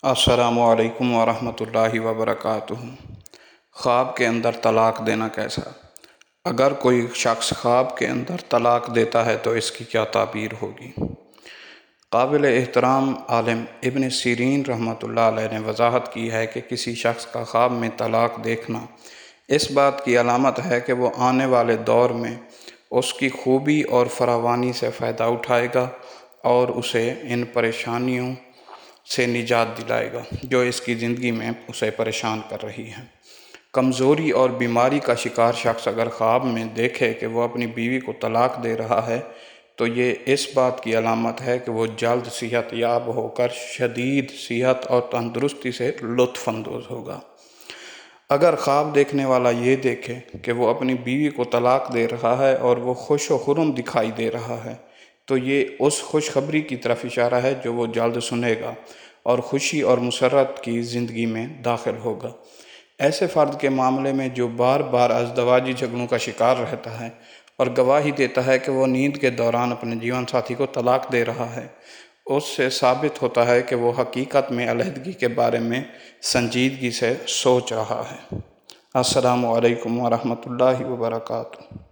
السلام علیکم ورحمۃ اللہ وبرکاتہ۔ خواب کے اندر طلاق دینا کیسا؟ اگر کوئی شخص خواب کے اندر طلاق دیتا ہے تو اس کی کیا تعبیر ہوگی؟ قابل احترام عالم ابن سیرین رحمۃ اللہ علیہ نے وضاحت کی ہے کہ کسی شخص کا خواب میں طلاق دیکھنا اس بات کی علامت ہے کہ وہ آنے والے دور میں اس کی خوبی اور فراوانی سے فائدہ اٹھائے گا اور اسے ان پریشانیوں سے نجات دلائے گا جو اس کی زندگی میں اسے پریشان کر رہی ہیں۔ کمزوری اور بیماری کا شکار شخص اگر خواب میں دیکھے کہ وہ اپنی بیوی کو طلاق دے رہا ہے تو یہ اس بات کی علامت ہے کہ وہ جلد صحت یاب ہو کر شدید صحت اور تندرستی سے لطف اندوز ہوگا۔ اگر خواب دیکھنے والا یہ دیکھے کہ وہ اپنی بیوی کو طلاق دے رہا ہے اور وہ خوش و خرم دکھائی دے رہا ہے تو یہ اس خوشخبری کی طرف اشارہ ہے جو وہ جلد سنے گا اور خوشی اور مسرت کی زندگی میں داخل ہوگا۔ ایسے فرد کے معاملے میں جو بار بار ازدواجی جھگڑوں کا شکار رہتا ہے اور گواہی دیتا ہے کہ وہ نیند کے دوران اپنے جیون ساتھی کو طلاق دے رہا ہے، اس سے ثابت ہوتا ہے کہ وہ حقیقت میں علیحدگی کے بارے میں سنجیدگی سے سوچ رہا ہے۔ السلام علیکم ورحمۃ اللہ وبرکاتہ۔